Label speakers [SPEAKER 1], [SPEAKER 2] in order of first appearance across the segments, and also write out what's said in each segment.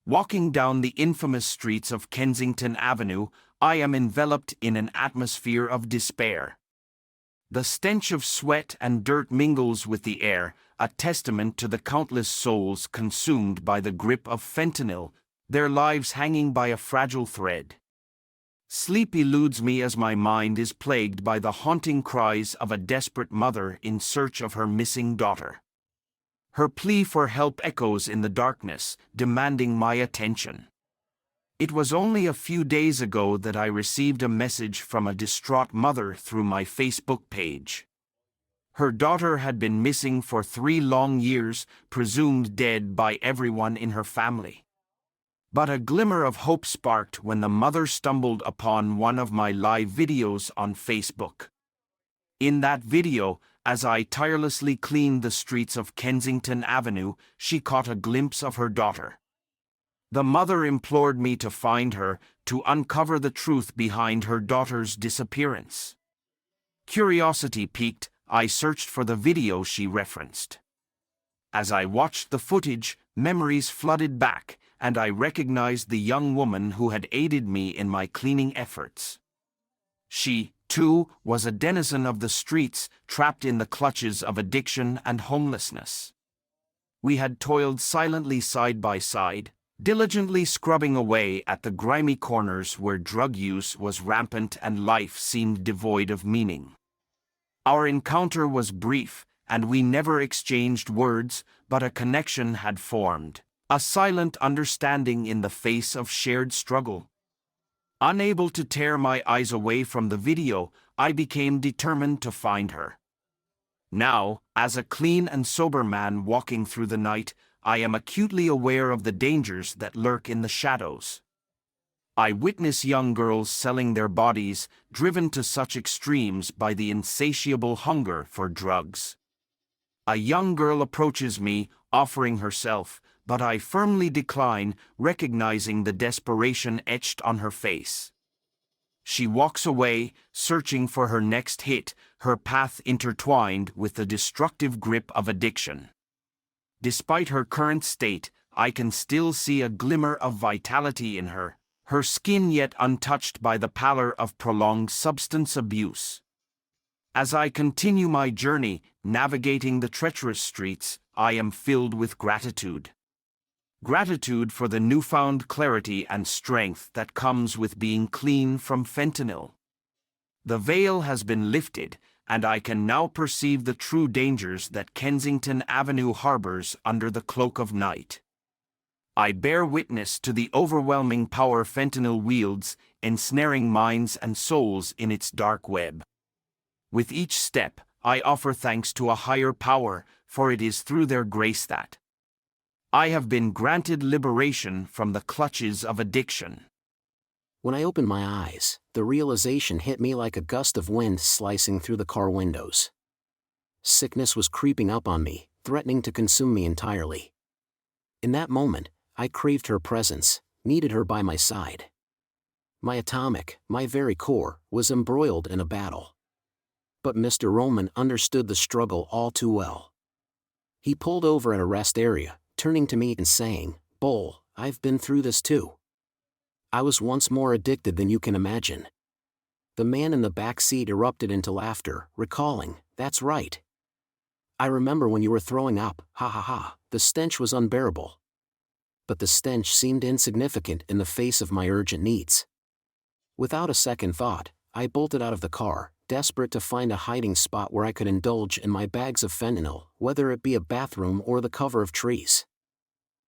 [SPEAKER 1] Walking down the infamous streets of Kensington Avenue, I am enveloped in an atmosphere of despair. The stench of sweat and dirt mingles with the air, a testament to the countless souls consumed by the grip of fentanyl, their lives hanging by a fragile thread. Sleep eludes me as my mind is plagued by the haunting cries of a desperate mother in search of her missing daughter. Her plea for help echoes in the darkness, demanding my attention. It was only a few days ago that I received a message from a distraught mother through my Facebook page. Her daughter had been missing for 3 long years, presumed dead by everyone in her family. But a glimmer of hope sparked when the mother stumbled upon one of my live videos on Facebook. In that video, as I tirelessly cleaned the streets of Kensington Avenue, she caught a glimpse of her daughter. The mother implored me to find her, to uncover the truth behind her daughter's disappearance. Curiosity piqued, I searched for the video she referenced. As I watched the footage, memories flooded back, and I recognized the young woman who had aided me in my cleaning efforts. She, too, was a denizen of the streets, trapped in the clutches of addiction and homelessness. We had toiled silently side by side, diligently scrubbing away at the grimy corners where drug use was rampant and life seemed devoid of meaning. Our encounter was brief, and we never exchanged words, but a connection had formed, a silent understanding in the face of shared struggle. Unable to tear my eyes away from the video, I became determined to find her. Now, as a clean and sober man walking through the night, I am acutely aware of the dangers that lurk in the shadows. I witness young girls selling their bodies, driven to such extremes by the insatiable hunger for drugs. A young girl approaches me, offering herself, but I firmly decline, recognizing the desperation etched on her face. She walks away, searching for her next hit, her path intertwined with the destructive grip of addiction. Despite her current state, I can still see a glimmer of vitality in her, her skin yet untouched by the pallor of prolonged substance abuse. As I continue my journey, navigating the treacherous streets, I am filled with gratitude. Gratitude for the newfound clarity and strength that comes with being clean from fentanyl. The veil has been lifted, and I can now perceive the true dangers that Kensington Avenue harbors under the cloak of night. I bear witness to the overwhelming power fentanyl wields, ensnaring minds and souls in its dark web. With each step, I offer thanks to a higher power, for it is through their grace that I have been granted liberation from the clutches of addiction.
[SPEAKER 2] When I opened my eyes, the realization hit me like a gust of wind slicing through the car windows. Sickness was creeping up on me, threatening to consume me entirely. In that moment, I craved her presence, needed her by my side. My atomic, my very core, was embroiled in a battle. But Mr. Roman understood the struggle all too well. He pulled over at a rest area, turning to me and saying, "Bull, I've been through this too. I was once more addicted than you can imagine." The man in the back seat erupted into laughter, recalling, "That's right. I remember when you were throwing up, ha ha ha." The stench was unbearable. But the stench seemed insignificant in the face of my urgent needs. Without a second thought, I bolted out of the car, desperate to find a hiding spot where I could indulge in my bags of fentanyl, whether it be a bathroom or the cover of trees.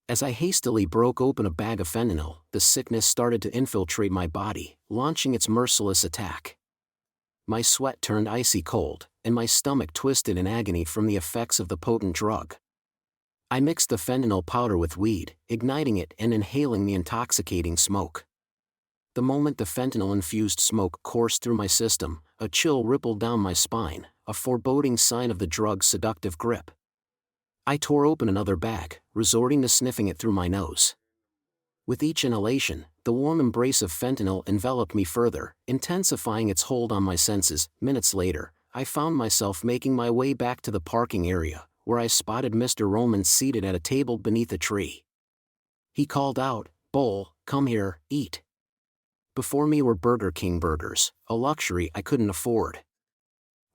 [SPEAKER 2] As I hastily broke open a bag of fentanyl, the sickness started to infiltrate my body, launching its merciless attack. My sweat turned icy cold, and my stomach twisted in agony from the effects of the potent drug. I mixed the fentanyl powder with weed, igniting it and inhaling the intoxicating smoke. The moment the fentanyl-infused smoke coursed through my system, a chill rippled down my spine, a foreboding sign of the drug's seductive grip. I tore open another bag, resorting to sniffing it through my nose. With each inhalation, the warm embrace of fentanyl enveloped me further, intensifying its hold on my senses. Minutes later, I found myself making my way back to the parking area, where I spotted Mr. Roman seated at a table beneath a tree. He called out, "Bull, come here, eat." Before me were Burger King burgers, a luxury I couldn't afford.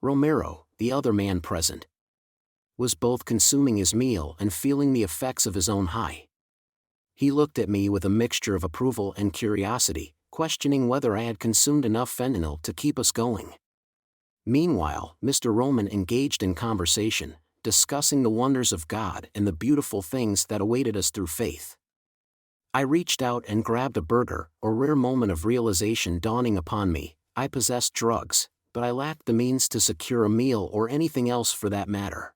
[SPEAKER 2] Romero, the other man present, was both consuming his meal and feeling the effects of his own high. He looked at me with a mixture of approval and curiosity, questioning whether I had consumed enough fentanyl to keep us going. Meanwhile, Mr. Roman engaged in conversation, discussing the wonders of God and the beautiful things that awaited us through faith. I reached out and grabbed a burger, a rare moment of realization dawning upon me. I possessed drugs, but I lacked the means to secure a meal or anything else for that matter.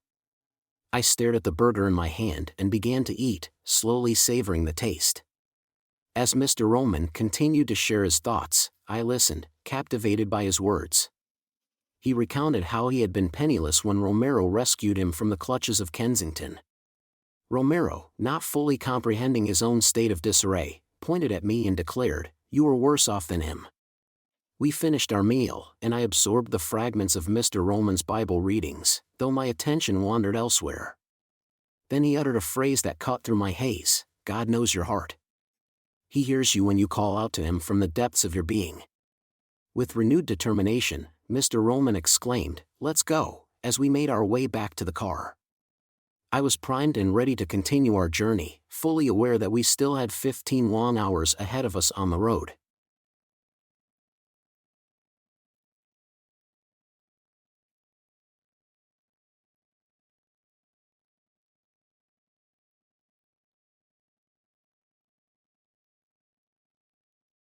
[SPEAKER 2] I stared at the burger in my hand and began to eat, slowly savoring the taste. As Mr. Roman continued to share his thoughts, I listened, captivated by his words. He recounted how he had been penniless when Romero rescued him from the clutches of Kensington. Romero, not fully comprehending his own state of disarray, pointed at me and declared, "You were worse off than him." We finished our meal, and I absorbed the fragments of Mr. Roman's Bible readings, though my attention wandered elsewhere. Then he uttered a phrase that cut through my haze: "God knows your heart. He hears you when you call out to him from the depths of your being." With renewed determination, Mr. Roman exclaimed, "Let's go," as we made our way back to the car. I was primed and ready to continue our journey, fully aware that we still had 15 long hours ahead of us on the road.